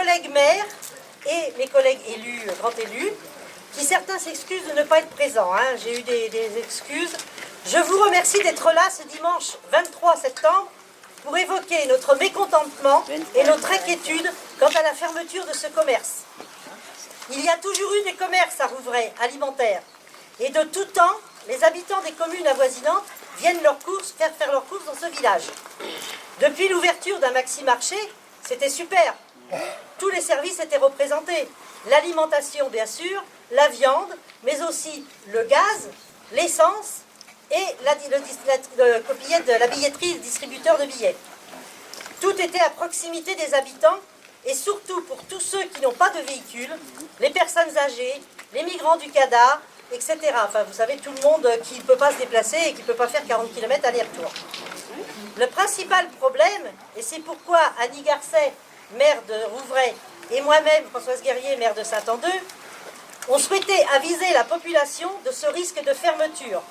collègues maires et mes collègues élus, grands élus, qui certains s'excusent de ne pas être présents. Hein. J'ai eu des excuses. Je vous remercie d'être là ce dimanche 23 septembre pour évoquer notre mécontentement et notre inquiétude quant à la fermeture de ce commerce. Il y a toujours eu des commerces à Rouvray, alimentaires. Et de tout temps, les habitants des communes avoisinantes viennent faire leurs courses dans ce village. Depuis l'ouverture d'un maxi-marché, c'était super. Tous les services étaient représentés. L'alimentation, bien sûr, la viande, mais aussi le gaz, l'essence et la billetterie, le distributeur de billets. Tout était à proximité des habitants et surtout pour tous ceux qui n'ont pas de véhicule, les personnes âgées, les migrants du CADA, etc. Enfin, vous savez, tout le monde qui ne peut pas se déplacer et qui ne peut pas faire 40 km aller-retour. Le principal problème, et c'est pourquoi Annie Garcet, maire de Rouvray, et moi-même, Françoise Guerrier, maire de Saint-Andeux, on souhaitait aviser la population de ce risque de fermeture,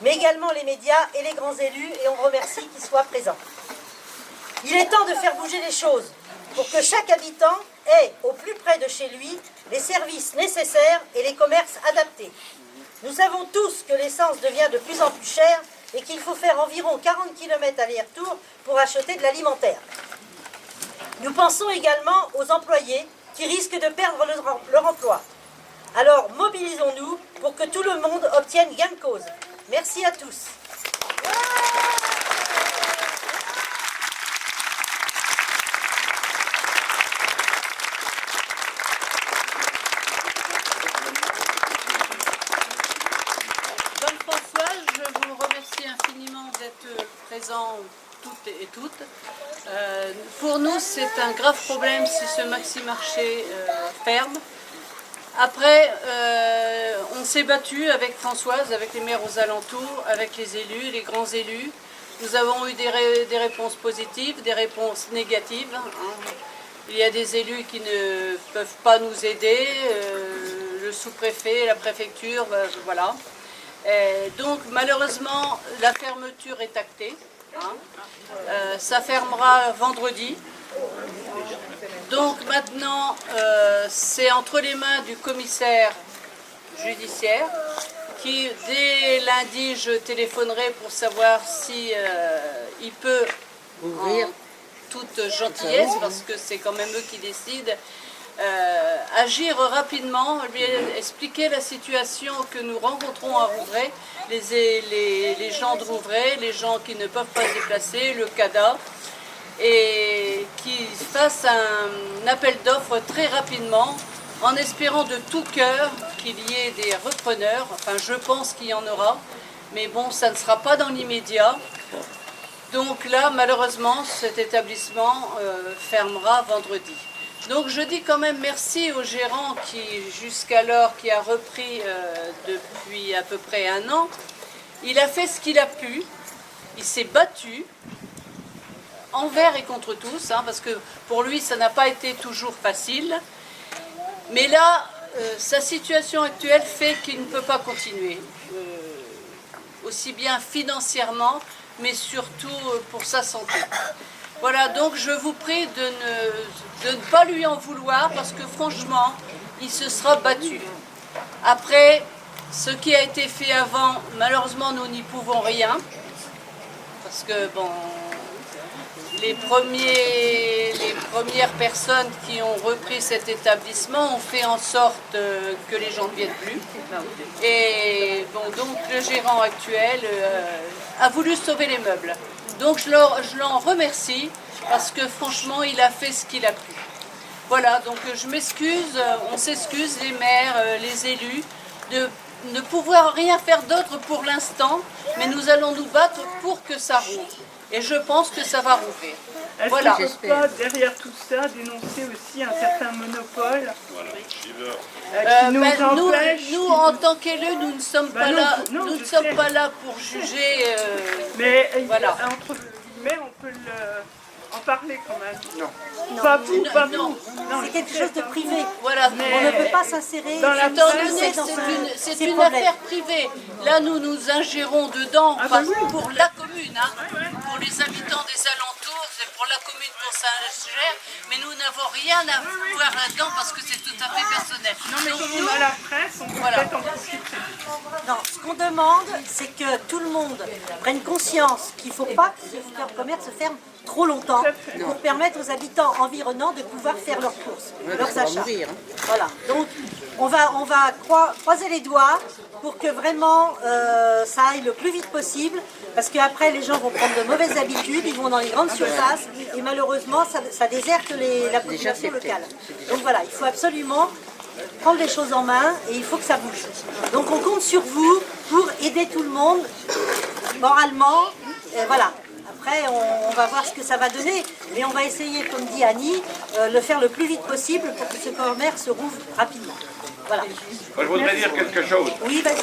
mais également les médias et les grands élus, et on remercie qu'ils soient présents. Il est temps de faire bouger les choses pour que chaque habitant ait, au plus près de chez lui, les services nécessaires et les commerces adaptés. Nous savons tous que l'essence devient de plus en plus chère et qu'il faut faire environ 40 km aller-retour pour acheter de l'alimentaire. Nous pensons également aux employés qui risquent de perdre leur emploi. Alors mobilisons-nous pour que tout le monde obtienne gain de cause. Merci à tous. Jean-François, je vous remercie infiniment d'être présents toutes et toutes. Pour nous, c'est un grave problème si ce maxi-marché ferme. Après, on s'est battu avec Françoise, avec les maires aux alentours, avec les élus, les grands élus. Nous avons eu des réponses positives, des réponses négatives. Il y a des élus qui ne peuvent pas nous aider, le sous-préfet, la préfecture, voilà. Donc malheureusement, la fermeture est actée. Ça fermera vendredi. Donc maintenant, c'est entre les mains du commissaire judiciaire qui, dès lundi, je téléphonerai pour savoir si il peut, en toute gentillesse, parce que c'est quand même eux qui décident, agir rapidement, lui expliquer la situation que nous rencontrons à Rouvray, les gens de Rouvray, les gens qui ne peuvent pas se déplacer, le CADA, et qui fasse un appel d'offres très rapidement, en espérant de tout cœur qu'il y ait des repreneurs. Enfin, je pense qu'il y en aura, mais bon, ça ne sera pas dans l'immédiat. Donc là, malheureusement, cet établissement fermera vendredi. Donc je dis quand même merci au gérant qui, jusqu'alors, qui a repris depuis à peu près 1 an. Il a fait ce qu'il a pu, il s'est battu, envers et contre tous, parce que pour lui, ça n'a pas été toujours facile. Mais là, sa situation actuelle fait qu'il ne peut pas continuer, aussi bien financièrement, mais surtout pour sa santé. Voilà, donc je vous prie de ne pas lui en vouloir, parce que franchement, il se sera battu. Après, ce qui a été fait avant, malheureusement, nous n'y pouvons rien, parce que, bon, les premières personnes qui ont repris cet établissement ont fait en sorte que les gens ne viennent plus. Et bon, donc le gérant actuel a voulu sauver les meubles. Donc je l'en remercie parce que franchement il a fait ce qu'il a pu. Voilà, donc je m'excuse, on s'excuse les maires, les élus, de ne pouvoir rien faire d'autre pour l'instant, mais nous allons nous battre pour que ça rouvre. Et je pense que ça va rouvrir. Est-ce voilà. qu'on ne peut pas, derrière tout ça, dénoncer aussi un certain monopole qui nous empêche... Nous, en tant qu'élus, nous ne sommes pas là. Nous ne sommes pas là pour juger. Mais voilà. Entre guillemets, on peut en parler quand même. Non. Pas vous, pas vous. Non, c'est quelque chose de privé. Voilà. On ne peut pas s'insérer. C'est une affaire privée. Là, nous nous ingérons dedans pour la commune, pour les habitants des alentours. pour la commune, pour Saint-Gère, mais nous n'avons rien à voir là-dedans parce que c'est tout à fait personnel. Non, mais Donc, comme on a la presse, on peut peut-être en profiter. Non, ce qu'on demande, c'est que tout le monde prenne conscience qu'il ne faut pas que ce commerce se ferme trop longtemps pour permettre aux habitants environnants de pouvoir faire leurs courses, leurs achats. Voilà, donc on va croiser les doigts pour que vraiment ça aille le plus vite possible, parce qu'après les gens vont prendre de mauvaises habitudes, ils vont dans les grandes surfaces et malheureusement ça déserte la population locale. Donc voilà, il faut absolument prendre les choses en main et il faut que ça bouge. Donc on compte sur vous pour aider tout le monde moralement. Voilà. Après, on va voir ce que ça va donner, mais on va essayer, comme dit Annie, le faire le plus vite possible pour que ce commerce se rouvre rapidement. Voilà. Moi, je voudrais dire quelque chose. Oui, vas-y.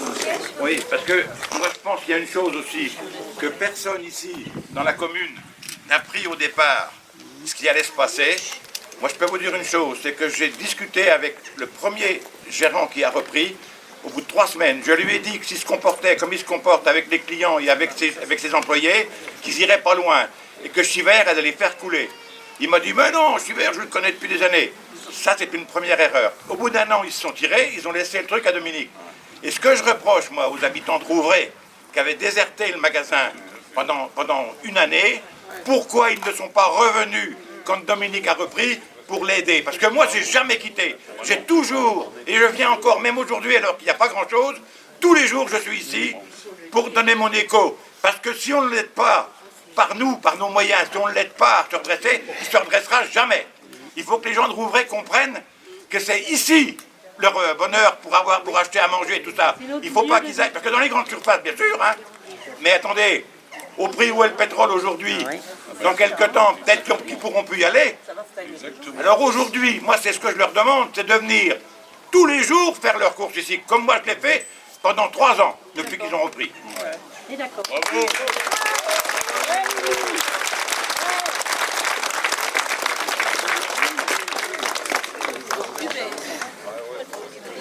Oui, parce que moi je pense qu'il y a une chose aussi, que personne ici, dans la commune, n'a pris au départ ce qui allait se passer. Moi je peux vous dire une chose, c'est que j'ai discuté avec le premier gérant qui a repris, au bout de 3 semaines. Je lui ai dit que s'il se comportait comme il se comporte avec les clients et avec ses employés, qu'ils iraient pas loin, et que Chiver allait les faire couler. Il m'a dit, mais non, Chiver, je le connais depuis des années. Ça, c'est une première erreur. Au bout d'1 an, ils se sont tirés, ils ont laissé le truc à Dominique. Et ce que je reproche, moi, aux habitants de Rouvray, qui avaient déserté le magasin pendant 1 année, pourquoi ils ne sont pas revenus quand Dominique a repris pour l'aider? Parce que moi, j'ai jamais quitté. J'ai toujours, et je viens encore, même aujourd'hui, alors qu'il n'y a pas grand-chose, tous les jours, je suis ici pour donner mon écho. Parce que si on ne l'aide pas, par nous, par nos moyens, si on ne l'aide pas à se redresser, il ne se redressera jamais. Il faut que les gens de Rouvray comprennent que c'est ici leur bonheur pour acheter à manger et tout ça. Il ne faut pas qu'ils aillent, parce que dans les grandes surfaces, bien sûr, hein, mais attendez, au prix où est le pétrole aujourd'hui, dans quelques temps, peut-être qu'ils pourront plus y aller. Alors aujourd'hui, moi c'est ce que je leur demande, c'est de venir tous les jours faire leurs courses ici, comme moi je l'ai fait pendant 3 ans, depuis qu'ils ont repris. Et d'accord. Bravo.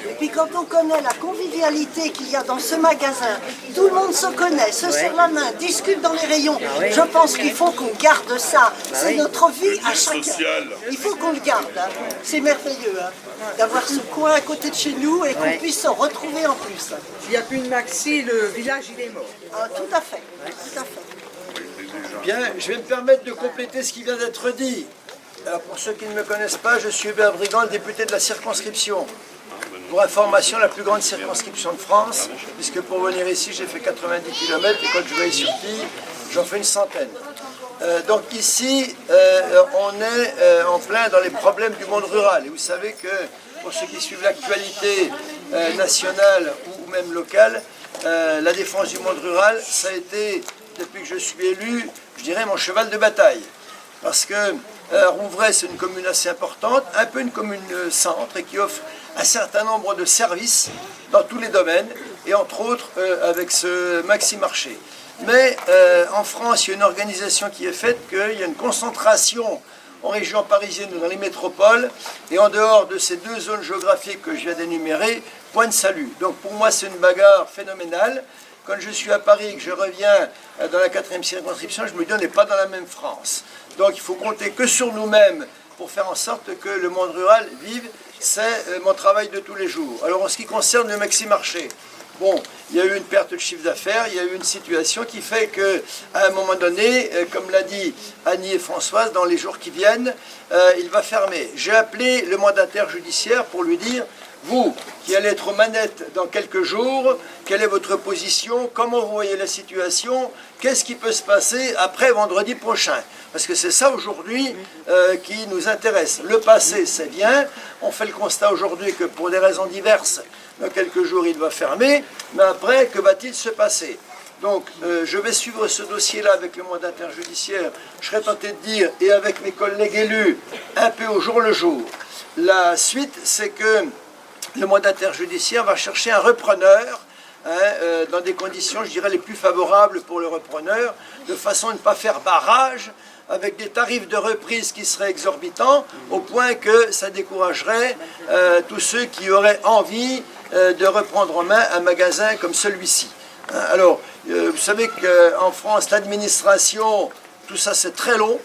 Et puis quand on connaît la convivialité qu'il y a dans ce magasin, tout le monde se connaît, se serre la main, discute dans les rayons. Je pense qu'il faut qu'on garde ça. C'est notre vie à chacun. Il faut qu'on le garde. Hein. C'est merveilleux hein, d'avoir ce coin à côté de chez nous et qu'on puisse se retrouver en plus. Il n'y a plus de maxi, le village il est mort. Ah, tout à fait. Tout à fait. Bien, je vais me permettre de compléter ce qui vient d'être dit. Alors, pour ceux qui ne me connaissent pas, je suis Hubert Brigand, député de la circonscription. Pour information, la plus grande circonscription de France, puisque pour venir ici, j'ai fait 90 km et quand je vais sur Tille, j'en fais une centaine. Donc ici, on est en plein dans les problèmes du monde rural. Et vous savez que, pour ceux qui suivent l'actualité nationale ou même locale, la défense du monde rural, ça a été, depuis que je suis élu, je dirais mon cheval de bataille. Parce que Rouvray, c'est une commune assez importante, un peu une commune centre et qui offre un certain nombre de services dans tous les domaines, et entre autres avec ce maxi marché. Mais en France, il y a une organisation qui est faite, qu'il y a une concentration en région parisienne ou dans les métropoles, et en dehors de ces 2 zones géographiques que je viens d'énumérer, point de salut. Donc pour moi, c'est une bagarre phénoménale. Quand je suis à Paris et que je reviens dans la 4e circonscription, je me dis on n'est pas dans la même France. Donc il faut compter que sur nous-mêmes pour faire en sorte que le monde rural vive. C'est mon travail de tous les jours. Alors en ce qui concerne le maxi-marché, bon, il y a eu une perte de chiffre d'affaires, il y a eu une situation qui fait qu'à un moment donné, comme l'a dit Annie et Françoise, dans les jours qui viennent, il va fermer. J'ai appelé le mandataire judiciaire pour lui dire, vous qui allez être aux manettes dans quelques jours, quelle est votre position, comment vous voyez la situation, qu'est-ce qui peut se passer après vendredi prochain? Parce que c'est ça aujourd'hui qui nous intéresse. Le passé, c'est bien, on fait le constat aujourd'hui que pour des raisons diverses, dans quelques jours il va fermer, mais après, que va-t-il se passer? Donc, je vais suivre ce dossier-là avec le mandataire judiciaire, je serais tenté de dire, et avec mes collègues élus, un peu au jour le jour. La suite, c'est que le mandataire judiciaire va chercher un repreneur, dans des conditions, je dirais, les plus favorables pour le repreneur, de façon à ne pas faire barrage, avec des tarifs de reprise qui seraient exorbitants, au point que ça découragerait tous ceux qui auraient envie de reprendre en main un magasin comme celui-ci. Alors, vous savez qu'en France, l'administration, tout ça c'est très long,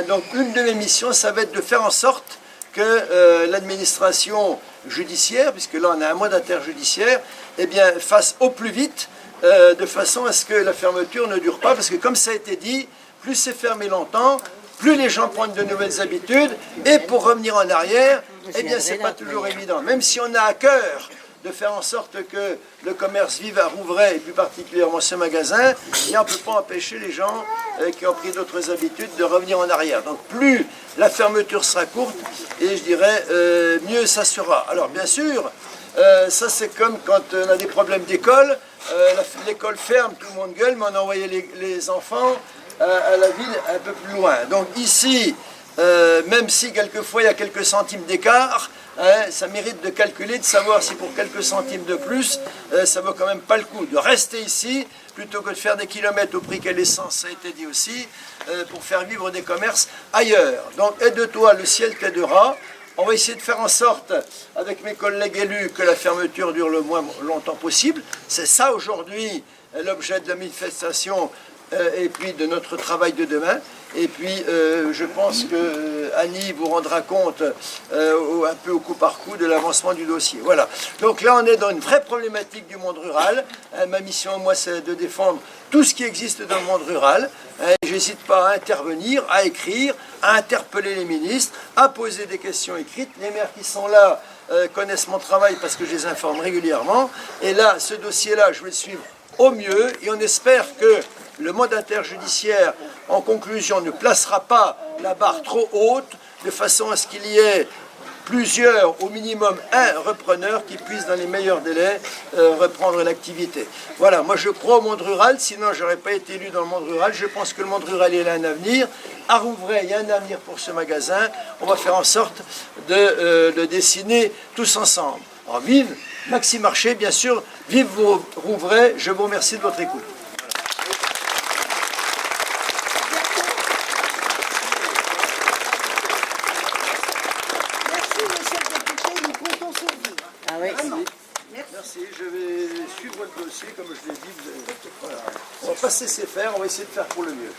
Donc une de mes missions, ça va être de faire en sorte que l'administration judiciaire, puisque là on a un mandataire judiciaire, eh bien, fasse au plus vite, de façon à ce que la fermeture ne dure pas, parce que comme ça a été dit, plus c'est fermé longtemps, plus les gens prennent de nouvelles habitudes, et pour revenir en arrière, eh bien c'est pas toujours évident. Même si on a à cœur de faire en sorte que le commerce vive à Rouvray, et plus particulièrement ce magasin, et on ne peut pas empêcher les gens qui ont pris d'autres habitudes de revenir en arrière. Donc plus la fermeture sera courte, et je dirais, mieux ça sera. Alors bien sûr, ça c'est comme quand on a des problèmes d'école, l'école ferme, tout le monde gueule, mais on a envoyé les enfants à la ville un peu plus loin. Donc ici, même si quelquefois il y a quelques centimes d'écart, ça mérite de calculer, de savoir si pour quelques centimes de plus, ça vaut quand même pas le coup de rester ici, plutôt que de faire des kilomètres au prix qu'est l'essence, ça a été dit aussi, pour faire vivre des commerces ailleurs. Donc aide-toi, le ciel t'aidera. On va essayer de faire en sorte, avec mes collègues élus, que la fermeture dure le moins longtemps possible. C'est ça aujourd'hui l'objet de la manifestation et puis de notre travail de demain. Et puis je pense que Annie vous rendra compte un peu au coup par coup de l'avancement du dossier. Voilà. Donc là on est dans une vraie problématique du monde rural. Ma mission moi c'est de défendre tout ce qui existe dans le monde rural. J'hésite pas à intervenir, à écrire, à interpeller les ministres, à poser des questions écrites. Les maires qui sont là connaissent mon travail parce que je les informe régulièrement. Et là, ce dossier-là, je vais le suivre au mieux et on espère que le mandataire judiciaire, en conclusion, ne placera pas la barre trop haute de façon à ce qu'il y ait plusieurs, au minimum un repreneur qui puisse dans les meilleurs délais reprendre l'activité. Voilà, moi je crois au monde rural, sinon je n'aurais pas été élu dans le monde rural. Je pense que le monde rural il a un avenir. À Rouvray, il y a un avenir pour ce magasin. On va faire en sorte de le dessiner tous ensemble. Alors, vive Maxi Marché, bien sûr, vive Rouvray. Je vous remercie de votre écoute. Merci, je vais suivre votre dossier, comme je l'ai dit. Voilà. On va pas se laisser faire, on va essayer de faire pour le mieux.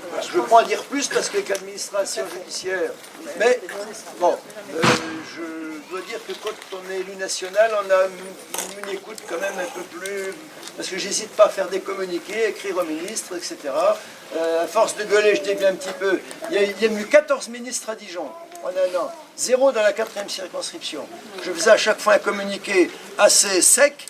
Voilà. Je ne veux pas en dire plus parce qu'avec l'administration judiciaire, mais bon, je dois dire que quand on est élu national, on a une écoute quand même un peu plus... Parce que j'hésite pas à faire des communiqués, écrire au ministre, etc. À force de gueuler, je dévie un petit peu. Il y a eu 14 ministres à Dijon en un an, 0 dans la 4e circonscription. Je faisais à chaque fois un communiqué assez sec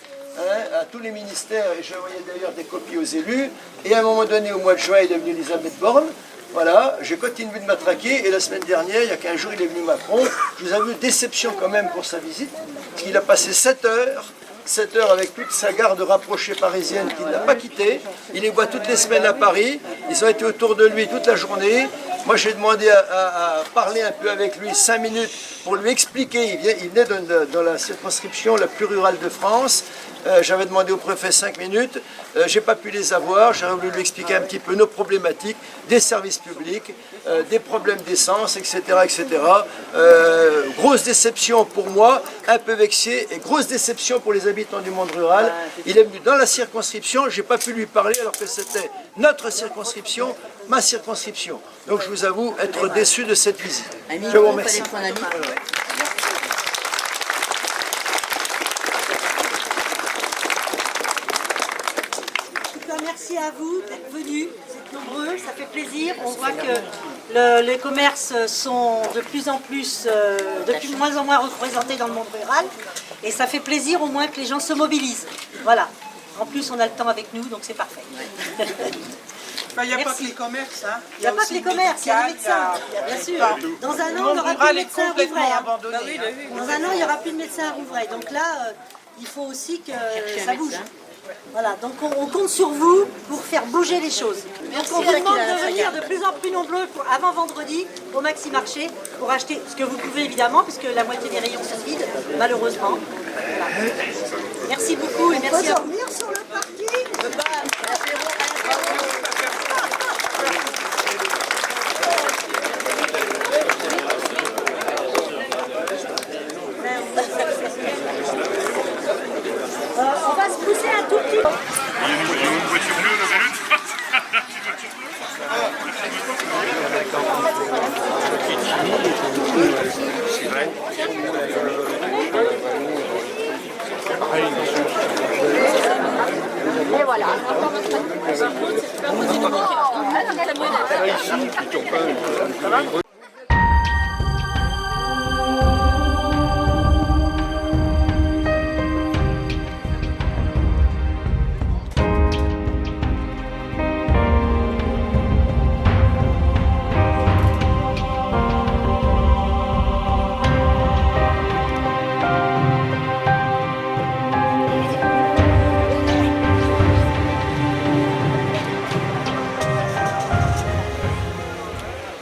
à tous les ministères, et je voyais d'ailleurs des copies aux élus. Et à un moment donné, au mois de juin, il est venu Elisabeth Borne. Voilà, j'ai continué de m'attraquer, et la semaine dernière, il y a 15 jours, il est venu Macron. Je vous avoue, déception quand même pour sa visite, parce qu'il a passé 7 heures avec toute sa garde rapprochée parisienne qu'il n'a pas quittée. Il les voit toutes les semaines à Paris, ils ont été autour de lui toute la journée. Moi j'ai demandé à parler un peu avec lui 5 minutes pour lui expliquer. Il venait dans la circonscription la plus rurale de France. J'avais demandé au préfet 5 minutes, j'ai pas pu les avoir, j'aurais voulu lui expliquer un petit peu nos problématiques, des services publics, des problèmes d'essence, etc. etc. Grosse déception pour moi, un peu vexé, et grosse déception pour les habitants du monde rural. Il est venu dans la circonscription, j'ai pas pu lui parler alors que c'était notre circonscription, ma circonscription. Donc je vous avoue être déçu de cette visite. Je vous remercie. Merci à vous d'être venus, vous êtes nombreux, ça fait plaisir. On voit que les commerces sont de plus en plus, de moins en moins représentés dans le monde rural. Et ça fait plaisir au moins que les gens se mobilisent. Voilà. En plus, on a le temps avec nous, donc c'est parfait. Il n'y a pas que les commerces. Hein. Il n'y a pas que les commerces, il y a les médecins, bien sûr. Dans un an, il n'y aura plus de médecins à Rouvray. Dans un an, il n'y aura plus de médecins à Rouvray. Donc là, il faut aussi que ça bouge. Voilà, donc on compte sur vous pour faire bouger les choses. Donc on vous demande de venir de plus en plus nombreux avant vendredi au Maxi Marché pour acheter ce que vous pouvez évidemment, puisque la moitié des rayons se vident, malheureusement. Voilà. Merci beaucoup et merci à vous. Sur le parking. On va se pousser un tout petit peu. Il y a une voiture bleue dans la lutte. va ?